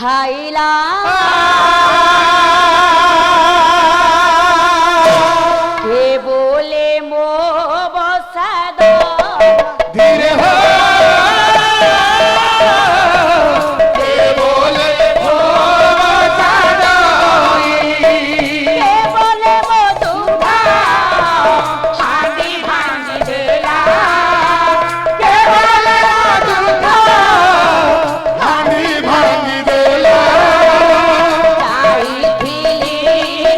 खाइला के बोले मो बसाद धीरे हो के बोले हो बसादई के बोले मो दुधा हांडी भांगी देला के बोले दुधा हांडी भांगी देला जाई थिली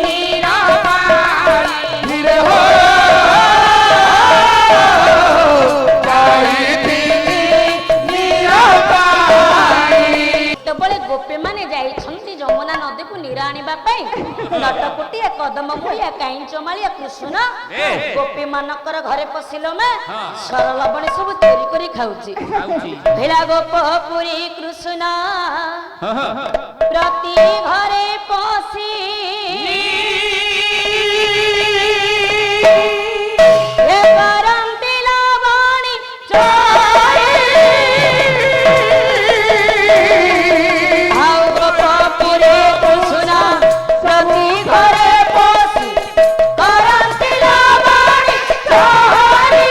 नीरबाई धीरे हो जाई थिली नीरबाई तबले गोपी माने जाइछन्ति जमुना नदी को नीरा आनिबा पई नटकुटिया कदम मुड़िया काईंच मालिया कृष्ण गोपी मानकर घरे पसिलो में सरल बणी सब चोरी करी खाउची भेला गोपपुरी कृष्ण प्रति घरे पसी ए करंती लवणी चोरी आओ गोपपुरी कृष्ण प्रति घरे पसी करंती लवणी चोरी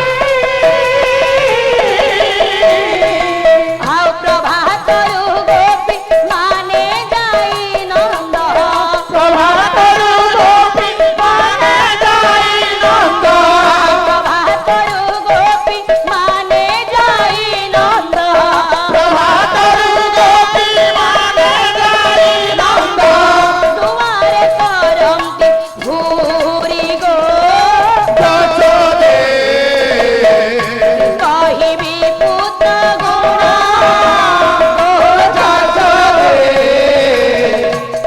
आओ प्रभातरु गोपी माने जाई नंद प्रभातरु गोपी माने जाई नंद प्रभातरु गोपी माने जाई नंद प्रभातरु गोपी माने जाई नंद दुआरे करंती भूरी गो जसोदे कहिबी पुत्र गुण जसोदे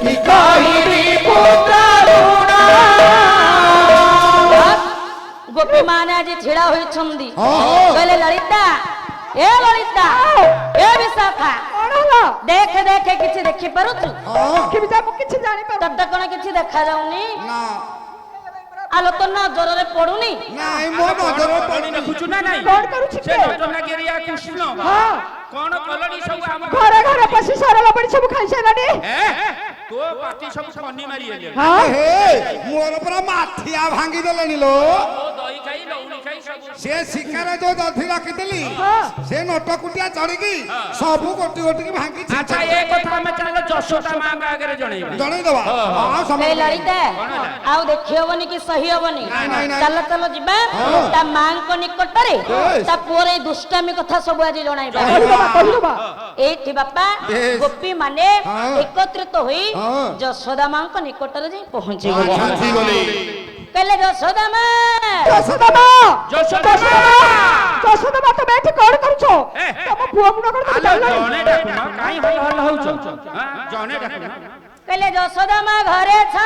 कि कहिबी पुत्र ऋण गोपी माने आज छिड़ा हुई छंदी हाँ। कहले ललिता ए विशाखा देख देख किछि देखि पारुछु କିଛି ଜାଣିପାରୁ ତତେ କଣ କିଛି ଦେଖା ଯାଉନି ନା ଆଲୋ ତ ନଜରରେ ପଡୁନି ନାଇଁ ମୋ ନଜର ପାଣି ଦେଖୁଛୁ ନା ନାଇଁ କଣ କରୁଛି ସେ ରତ୍ନାଗିରିଆ କୃଷ୍ଣ ହଁ କଣ କଲଣି ସବୁ ଆମ ଘରେ ଘରେ ପଶି ସରଳ ପଡି ସବୁ ଖାଇସାରିଲାଣି ତୋ ପାଟି ସବୁ କନି ମାରି ହେଲେ ହଁ ହେ ମୋର ପୁରା ମାଠିଆ ଭାଙ୍ଗି ଦେଲେଣି ଲୋ ଓ ଦହି ଖାଇ ଲହୁଣୀ ଖାଇ ସବୁ ସେ ଶିକାରେ ଯୋଉ ଦଧି ରଖିଥିଲି ହଁ। ସେ ନଟକୁଟିଆ ଚଢିକି ସବୁ ଗୋଟି ଗୋଟିକି ଭାଙ୍ଗି ଆଚ୍ଛା ଏ କଥା ଆମେ ଚାଲ ଯଶୋଦା ମାଙ୍କ ଆଗରେ ଜଣେଇବା ଜଣେଇଦବା ହଁ ଏ ସମସ୍ତେ ଲଳିତା ଆଉ ଦେଖି ହବନି କି ସହି ହବନି ନାଇଁ, ନାଇଁ, ନାଇଁ। ଚାଲ ଚାଲ ଯିବା ତା ମାଙ୍କ ନିକଟରେ ତା ପୁଅର ଏଇ ଦୁଷ୍ଟାମୀ କଥା ସବୁ ଆଜି ଜଣାଇବା କହିଦବା ଏଇଠି ବାପା Yes. ଗୋପୀ ମାନେ ହଁ। ଏକତ୍ରିତ ହୋଇ ହଁ। ଯଶୋଦା ମାଙ୍କ ନିକଟରେ ଯାଇ ପହଞ୍ଚିଗଲେ ଗଲି କହିଲେ ଯଶୋଦା ମା ଯଶୋଦା ମା ଯଶୋଦା ମା! ଯଶୋଦା ମା ତମେ ଏଠି କଣ କରୁଛ ତମ ପୁଅ ଗୁଣ କଣ ତମେ ଆଲୋ ଜାଣିଲଣି? ଜଣେ ଡାକୁନ କାଇଁ ହଲ ହଲ ହଉଛ ଜଣେ ଡାକୁନ କହିଲେ ଯଶୋଦା ମା ଘରେ ଅଛ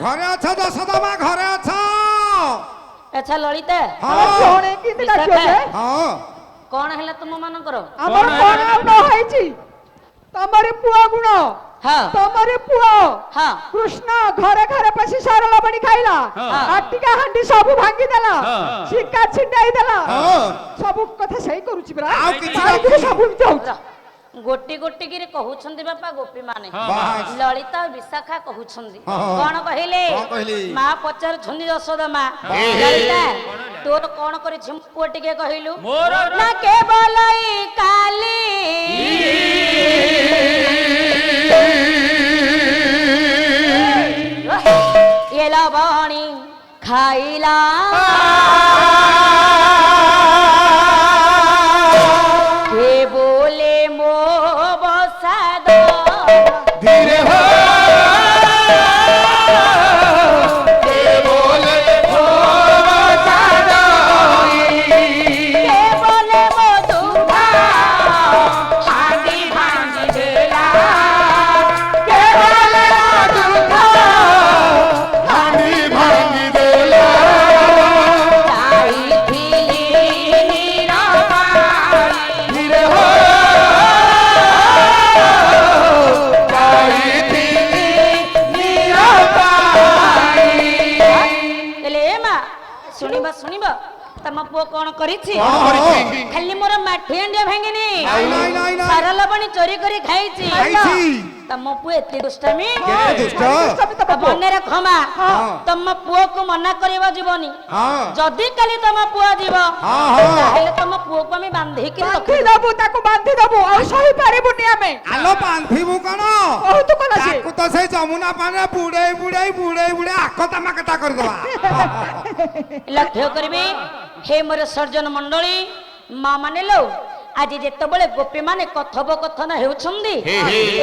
ଘରେ ଅଛ ଯଶୋଦା ମା ଘରେ ଅଛ ଆଚ୍ଛା ଲଳିତା ଆମେ ଜଣେ କେମିତି ଡାକିବ ଯେ? ହଁ କଣ ହେଲା ତୁମ ମାନଙ୍କର ଆମର କଣ ଆଉ ନ ହେଇଛି ତମରି ପୁଅ ଗୁଣ ହଁ ତମରି ପୁଅ ହଁ କୃଷ୍ଣ ଘରେ ଘରେ ପଶି ସରଳ ବଣି ଖାଇଲା ଆଟିକା ହାଣ୍ଡି ସବୁ ଭାଙ୍ଗିଦେଲା ଶିକା ଛିଣ୍ଡାଇ ଦେଲା ହଁ ସବୁ କଥା ସେଇ କରୁଛି ପରା ଆଉ କିଛି ସାଇତିରେ ସବୁ ଏମିତି ହଉଛି ଗୋଟି ଗୋଟି କିରି କହୁଛନ୍ତି ବାପା ଗୋପୀ ମାନେ ବାସ୍। ଲଳିତା ଆଉ ବିଶାଖା କହୁଛନ୍ତି ହଁ, ହଁ। କଣ କହିଲେ କଣ କହିଲେ? ମା ପଚାରୁଛନ୍ତି ଯଶୋଦା ମା ଲଳିତା ତୋର କଣ କରିଛି ମୋ ପୁଅ ଟିକେ କହିଲୁ ମୋର ନା କେବଳ ଏଇ କାଲି ଏ ଲବଣୀ ଖାଇଲା কে बोले मो बसाद धीरे हो के बोले हो बसादई के बोले मो दुधा हांडी भांगी देला के बोले दुधा हांडी भांगी देला जाई थिली नीरबाई धीरे हो जाई थिली नीरबाई एले ए मा सुनिबा सुनिबा ତମ ପୁଅ କଣ କରିଛି କଣ କରିଛି? ଖାଲି ମୋର ମାଠି ହାଣ୍ଡିଆ ଭାଙ୍ଗିନି ନାଇଁ, ନାଇଁ, ନାଇଁ, ନାଇଁ। ସାର ଲବଣୀ ଚୋରି କରି ଖାଇଛି ଖାଇଛି। ତମ ପୁଅ ଏତେ ଦୁଷ୍ଟାମି କେତେ ଦୁଷ୍ଟ? ମନେ ରଖମା ହଁ। ତମ ପୁଅକୁ ମନା କରିବା ଯିବନି ହଁ ଯଦି କାଲି ତମ ପୁଅ ଯିବ ହଁ, ହଁ। ତାହେଲେ ତମ ପୁଅକୁ ଆମେ ବାନ୍ଧିକି ବାନ୍ଧି ଦବୁ ତାକୁ ବାନ୍ଧି ଦବୁ ଆଉ ସହି ପାରିବୁନି ଆମେ ଆଲୋ ବାନ୍ଧିବୁ କଣ ବହୁତ କଣ ଅଛି ତାକୁ ତ ସେଇ ଯମୁନା ପାଣିରେ ବୁଡେଇ ବୁଡେଇ ବୁଡେଇ ବୁଡେଇ ଆଖତା ମାକତା କରିଦବା ଲକ୍ଷ୍ୟ କରିବେ ହେ ମୋର ସର୍ଜନ ମଣ୍ଡଳୀ ମା ମାନେ लो ଆଜି ଯେତେବେଳେ ଗୋପୀ ମାନେ କଥୋପକଥନ ହେଉଛନ୍ତି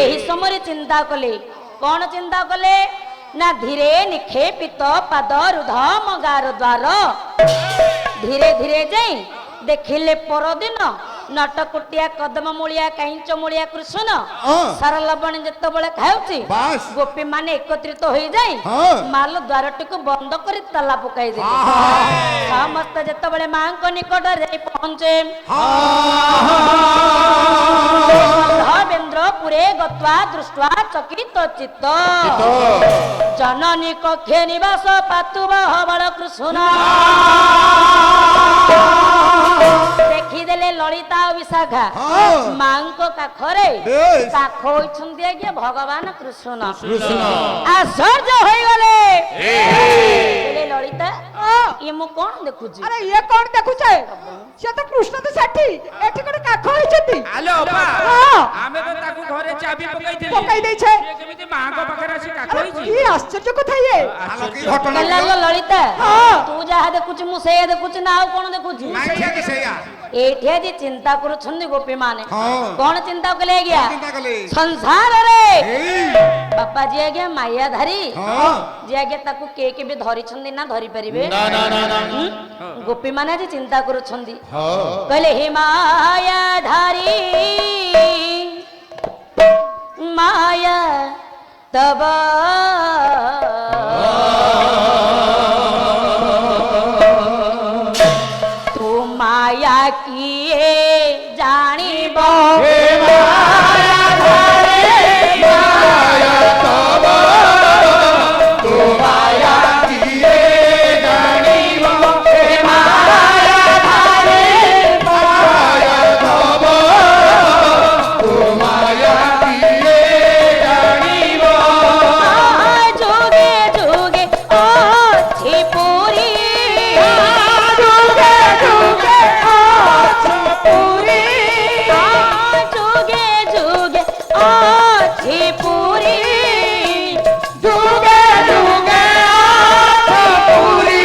ଏହି ସମୟରେ ଚିନ୍ତା କଲେ କଣ ଚିନ୍ତା କଲେ ନା ଧୀରେ ନିକ୍ଷେପିତ ପାଦ ରୁଧ ମଗାର ଦ୍ୱାର ଧୀରେ ଧୀରେ ଯାଇ ଦେଖିଲେ ପରଦିନ ନଟକୁଟିଆ କଦମ ମୂଳିଆ କାଇଁଚ ମୂଳିଆ କୃଷ୍ଣ ସାର ଲବଣୀ ଯେତେବେଳେ ଖାଉଛି ବାସ୍। ଗୋପୀ ମାନେ ଏକତ୍ରିତ ହୋଇଯାଇ ହଁ। ମାଲ ଦ୍ୱାରଟିକୁ ବନ୍ଦ କରି ତାଲା ପକାଇ ଦେଲେ ସମସ୍ତେ ଯେତେବେଳେ ମାଙ୍କ ନିକଟରେ ଯାଇ ପହଞ୍ଚେ ବେନ୍ଦ୍ରପୁରେ ଗତ୍ୱା ଦୃଷ୍ଟ୍ୱା ଚକିତ ଚିତ୍ତ ଜନନୀ କକ୍ଷେ ନିବାସ ପାତୁବ ହବଳ କୃଷ୍ଣ ଦେଖିଦେଲେ ଲଳିତା ଓ ବିଶାଖା ମାଙ୍କ କାଖରେ କାଖ ହୋଇଛନ୍ତି ଆଜ୍ଞା ଭଗବାନ କୃଷ୍ଣ ଆଶ୍ଚର୍ଯ୍ୟ ହୋଇଗଲେ କହିଲେ, ଲଳିତା ଇଏ ମୁଁ କଣ ଦେଖୁଛି ଆରେ ଇଏ କଣ ଦେଖୁଛେ ସେ ତ କୃଷ୍ଣ ତ ସେଠି ଏଠି ଗୋଟେ କାଖ ହେଇଛନ୍ତି ଆଲୋ ଅପା ହଁ। ଆମେ ତ ତାକୁ ଘରେ ଚାବି ପକେଇଥିଲି ପକେଇ ଦେଇଛେ ସେ କେମିତି ମାଙ୍କ ପାଖରେ ଆସି କାଖ ଆରେ ହେଇଛି କି ଆଶ୍ଚର୍ଯ୍ୟ କଥା ଇଏ ଆଲୋ କି ଘଟଣା କହିଲା, ଲୋ ଲଳିତା ହଁ। ତୁ ଯାହା ଦେଖୁଛୁ ମୁଁ ସେଇଆ ଦେଖୁଛି ନା ଆଉ କଣ ଦେଖୁଛି ନାଇଁ ଠିକ ସେଇଆ ଏଇଠି ଆଜି ଚିନ୍ତା କରୁଛନ୍ତି ଗୋପୀ ମାନେ ହଁ। କଣ ଚିନ୍ତା କଲେ ଆଜ୍ଞା ଚିନ୍ତା କଲେ ସଂସାରରେ ଏଇ ବାପା ଯିଏ ଆଜ୍ଞା ମାୟାଧାରୀ ହଁ ଯିଏ ଆଜ୍ଞା ତାକୁ କିଏ କେବେ ଧରିଛନ୍ତି ନା ଧରି ପାରିବେ ଗୋପୀ ମାନେ ଆଜି ଚିନ୍ତା କରୁଛନ୍ତି କହିଲେ ହେ ମାୟାଧାରୀ ମାୟା ତବ ତୁ ମାୟା କିଏ ଜାଣିବ যুগে যুগে আছে পুরী যুগে যুগে আছে পুরী যুগে যুগে আছে পুরী যুগে যুগে আছে পুরী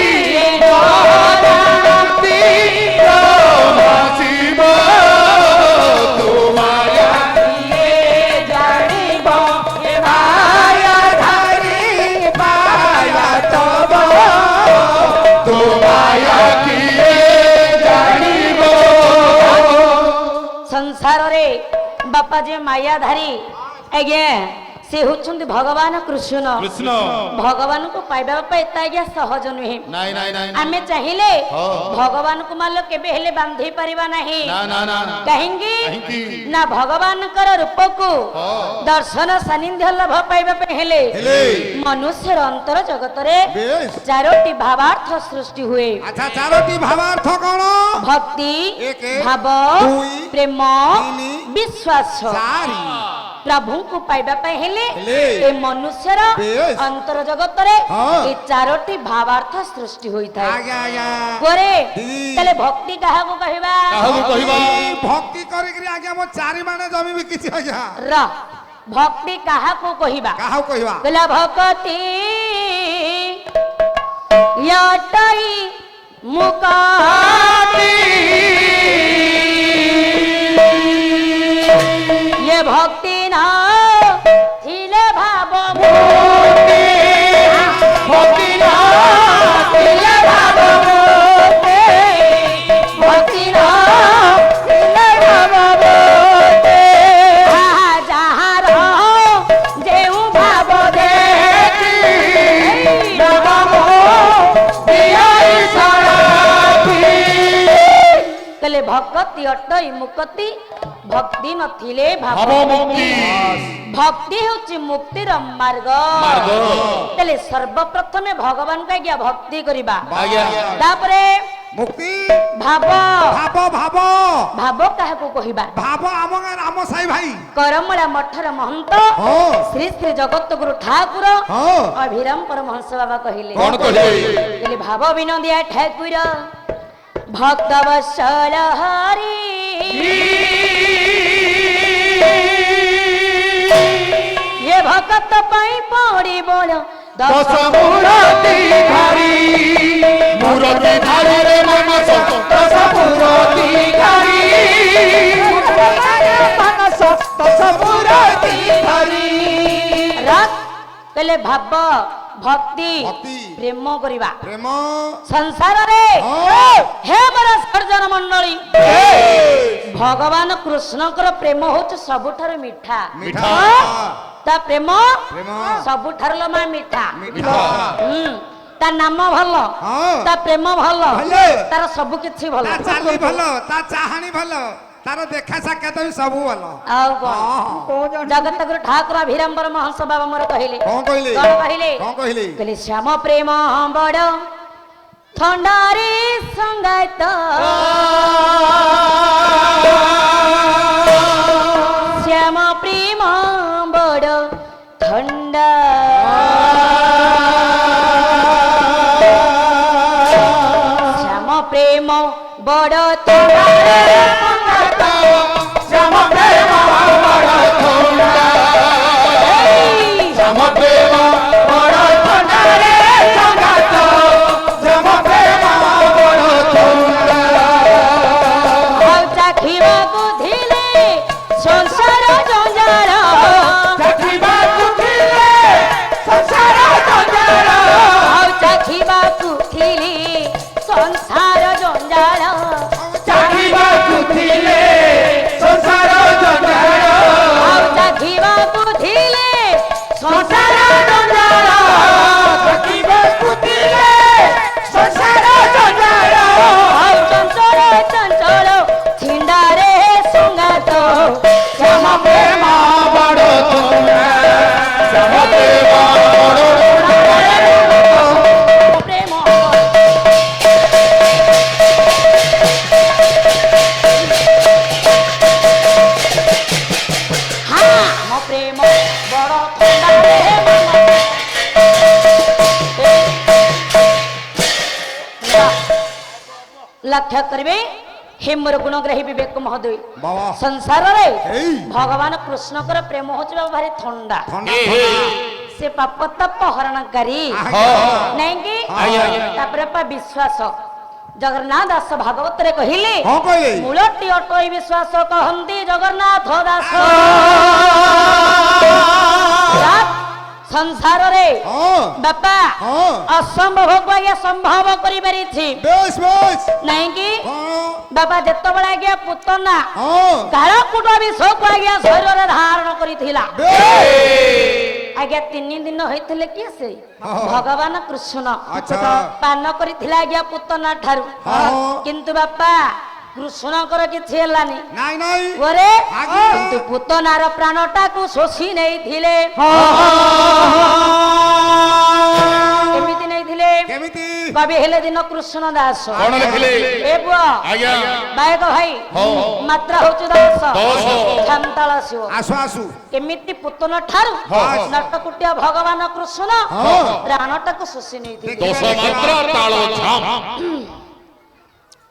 জানিব ସଂସାରରେ ବାପା ଯେ ମାୟାଧାରୀ ଆଜ୍ଞା ସେ ହଉଛନ୍ତି ଭଗବାନ କୃଷ୍ଣ ଭଗବାନଙ୍କୁ ପାଇବା ପାଇଁ ଏତେ ଆଜ୍ଞା ସହଜ ନୁହେଁ ଆମେ ଚାହିଁଲେ ଭଗବାନଙ୍କୁ ମାଲ କେବେ ହେଲେ ବାନ୍ଧି ପାରିବା ନାହିଁ କାହିଁକି ନା ଭଗବାନଙ୍କର ରୂପକୁ ଦର୍ଶନ ସାନ୍ନିଧ୍ୟ ଲାଭ ପାଇବା ପାଇଁ ହେଲେ ମନୁଷ୍ୟର ଅନ୍ତର ଜଗତରେ ବେଶ ଚାରୋଟି ଭାବାର୍ଥ ସୃଷ୍ଟି ହୁଏ ଆଚ୍ଛା ଚାରୋଟି ଭାବାର୍ଥ କଣ ଭକ୍ତି ଏକ, ଭାବ ଦୁଇ, ପ୍ରେମ ତିନି, ବିଶ୍ୱାସ ଚାରି ପ୍ରଭୁଙ୍କୁ ପାଇବା ପାଇଁ ହେଲେ ହେଲେ ଏ ମନୁଷ୍ୟର ବେଶ ଅନ୍ତର ଜଗତରେ ହଁ। ଏ ଚାରୋଟି ଭାବାର୍ଥ ସୃଷ୍ଟି ହୋଇଥାଏ ଆଜ୍ଞା ଆଜ୍ଞା ପରେ ଦିଦି। ତାହେଲେ ଭକ୍ତି କାହାକୁ କହିବା ଏଇ ଭକ୍ତି କରିକିରି ଆଜ୍ଞା ମୋ ଚାରି ମାନେ ଜମି ବିକିଛି ଆଜ୍ଞା ର ଭକ୍ତି କାହାକୁ କହିବା କାହାକୁ କହିବା କହିଲା ଭକ୍ତି ୟଟଇ ମୁକାତି ये भक्ति ना थिले भाव मुक्ति भक्ति ना थिले भाव मुक्ति भक्ति ना थिले भाव मुक्ति जहाँ जेऊ भाव देखी नमो दिया कहले भक्ति अटई मुक्ति भक्ति नथिले भाव मुक्ति भक्ति होची मुक्तिर मार्ग तले सर्वप्रथमे भगवान का आज्ञा भक्ति करिबा तापरे ମୁକ୍ତି ଭାବ ଭାବ ଭାବ ଭାବ କାହାକୁ କହିବା ଭାବ ଆମ ଗାଁ ଆମ ସାଇ ଭାଇ କରମଳା ମଠର ମହନ୍ତ ହଁ ଶ୍ରୀ ଶ୍ରୀ ଜଗତଗୁରୁ ଠାକୁର ହଁ ଅଭିରାମ ପରମହଂସ ବାବା କହିଲେ କଣ କହିଲେ? କହିଲେ ଭାବ ବିନୋଦିଆ ଠାକୁର ଭକ୍ତ ବତ୍ସଳ ହରି ये भक्त पाई पड़ी बोल दश मूरति धारी मूरति धारी रे मनस दश मूरति धारी मनस दश मूरति धारी रात कहले भाव भक्ति भक्ति प्रेम करिबा ପ୍ରେମ संसार रे ହଁ हे बरा सर्जन मंडली भगवान कृष्णकर प्रेम होच सबुठार मिठा ମିଠା ता प्रेम ପ୍ରେମ ସବୁଠାରୁ ଲ ମା ମିଠା ମିଠା ତା ନାମ ଭଲ ହଁ ତା ପ୍ରେମ ଭଲ ଭଲ। ତାର ସବୁ କିଛି ଭଲ ତା ଚାଲି ଭଲ ତା ଚାହାଣୀ ଭଲ ତାର ଦେଖା ସାକ୍ଷାତ ବି ସବୁ ଭଲ ଆଉ କଣ କୋଉ ଜଣ ଜଗତଗୁରୁ ଠାକୁର ଅଭିରାମ୍ବର ମହଂସ ବାବା ମୋର କହିଲେ କଣ କହିଲେ କଣ କହିଲେ କଣ କହିଲେ କହିଲେ ଶ୍ୟାମ ପ୍ରେମ ବଡ ଥଣ୍ଡାରେ ସଙ୍ଗାତ ଶ୍ୟାମ ପ୍ରେମ ବଡ ଥଣ୍ଡା ଶ୍ୟାମ ପ୍ରେମ ବଡ ଥଣ୍ଡାରେ ସଙ୍ଗାତ श्याम प्रेम बड़ थोड़ा श्याम प्रेम बड़ थोड़ा रे संगात श्याम प्रेम बड़ थोड़ा ଆଉ ଚାଖିବାକୁ ଥିଲେ ସଂସାର ଜଞ୍ଜାଳ ଚାଖିବାକୁ ଥିଲେ ସଂସାର ଜଞ୍ଜାଳ ଆଉ ଚାଖିବାକୁ ଥିଲେ ସଂସାର ଜଞ୍ଜାଳ ଚାଖିବାକୁ ଥିଲେ ସଂସାର ଜଞ୍ଜାଳ ଆଉ ଚାଖିବାକୁ ଥିଲେ ସଂସାର ଜଞ୍ଜାଳ ଚାଖିବାକୁ ଥିଲେ ସଂସାର ଜଞ୍ଜାଳ ଆଉ ଚଞ୍ଚଳ ଚଞ୍ଚଳ ଛିଣ୍ଡାରେ ସଙ୍ଗାତ ଶ୍ୟାମ ପ୍ରେମ ବଡ଼ ଥୋଡ଼ା ଶ୍ୟାମ ପ୍ରେମ ବଡ଼ ପ୍ରେମ ହଁ ମୋ ପ୍ରେମ ବଡ଼ ଥଣ୍ଡାରେ ଲକ୍ଷ୍ୟ କରିବେ हे मोर गुणग्राही विवेक महोदय ବାବା संसार रे ହେଇ भगवान कृष्णकर प्रेम होची बाबा भारी थंडा ଥଣ୍ଡା से पाप ताप हरणकारी ଆଜ୍ଞା नहीं कि ଆଜ୍ଞା। तापरे पा विश्वास जगन्नाथ दास भागवत रे कहिले ହଁ କହିଲେ मूलटी अटोई विश्वास कहंती जगन्नाथ दास रात संसार रे ହଁ बापा ହଁ असंभव को आज्ञा संभव करि पारिछि ବେଶ ବେଶ नहीं कि ହଁ बाबा जेतबेले आज्ञा पुतना ହଁ काळ कुट विषको आज्ञा शरीर धारण करिथिला ବେଶ आज्ञा 3 दिन होइथिले कि से हाँ। भगवान कृष्ण अच्छा पान करिथिला आज्ञा पुतना ठारू हाँ। किंतु बापा कृष्णकर किछि हेलानी ନାଇଁ ନାଇଁ ओरे आज्ञा। किंतु पुतनार प्राणटा को शोषी नेइथिले केमिति नेइथिले କେମିତି कवि हेले दिन कृष्ण दास कौन लिखिले ए बुआ आज्ञा बायक भाई हाँ। मात्रा होचु दास दस। छामताळ शिव ଆସୁ ଆସୁ केमिति पुतन ठारू हाँ। नटकुटिया भगवान कृष्ण हाँ। प्राणटाକୁ ଶୋଷି ନେଇଥିଲେ दश मंत्र ताल छाम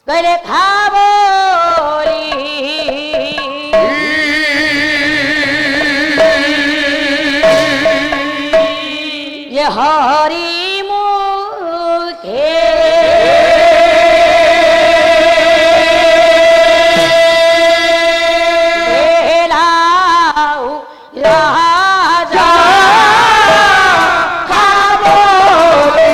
କହିଲେ ଖାବୋଲି ये हरि मुखे बेलाउ राजा खाबोली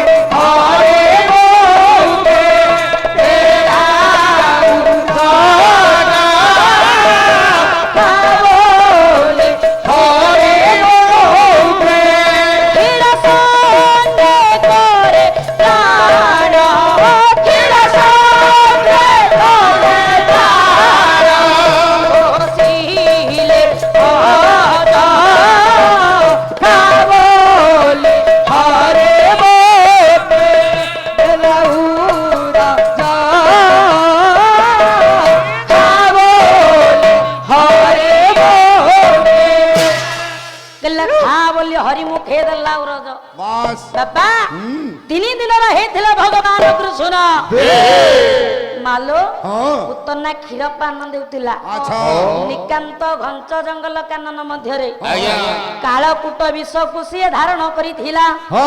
हीरा संगे ହରିମୁଖେ ଦେଲା ଉରଜ ବାସ୍ ବାପା 3 ଦିନର ହେଇଥିଲା ଭଗବାନ କୃଷ୍ଣ ମାଲୋ ହଁ ପୁତନା କ୍ଷୀର ପାନ ଦେଉଥିଲା ଆଚ୍ଛା ନିକାନ୍ତ ଘଞ୍ଚ ଜଙ୍ଗଲ କାନନ ମଧ୍ୟରେ ଆଜ୍ଞା କାଳକୂଟ ବିଷକୁ ସିଏ ଧାରଣ କରିଥିଲା ହଁ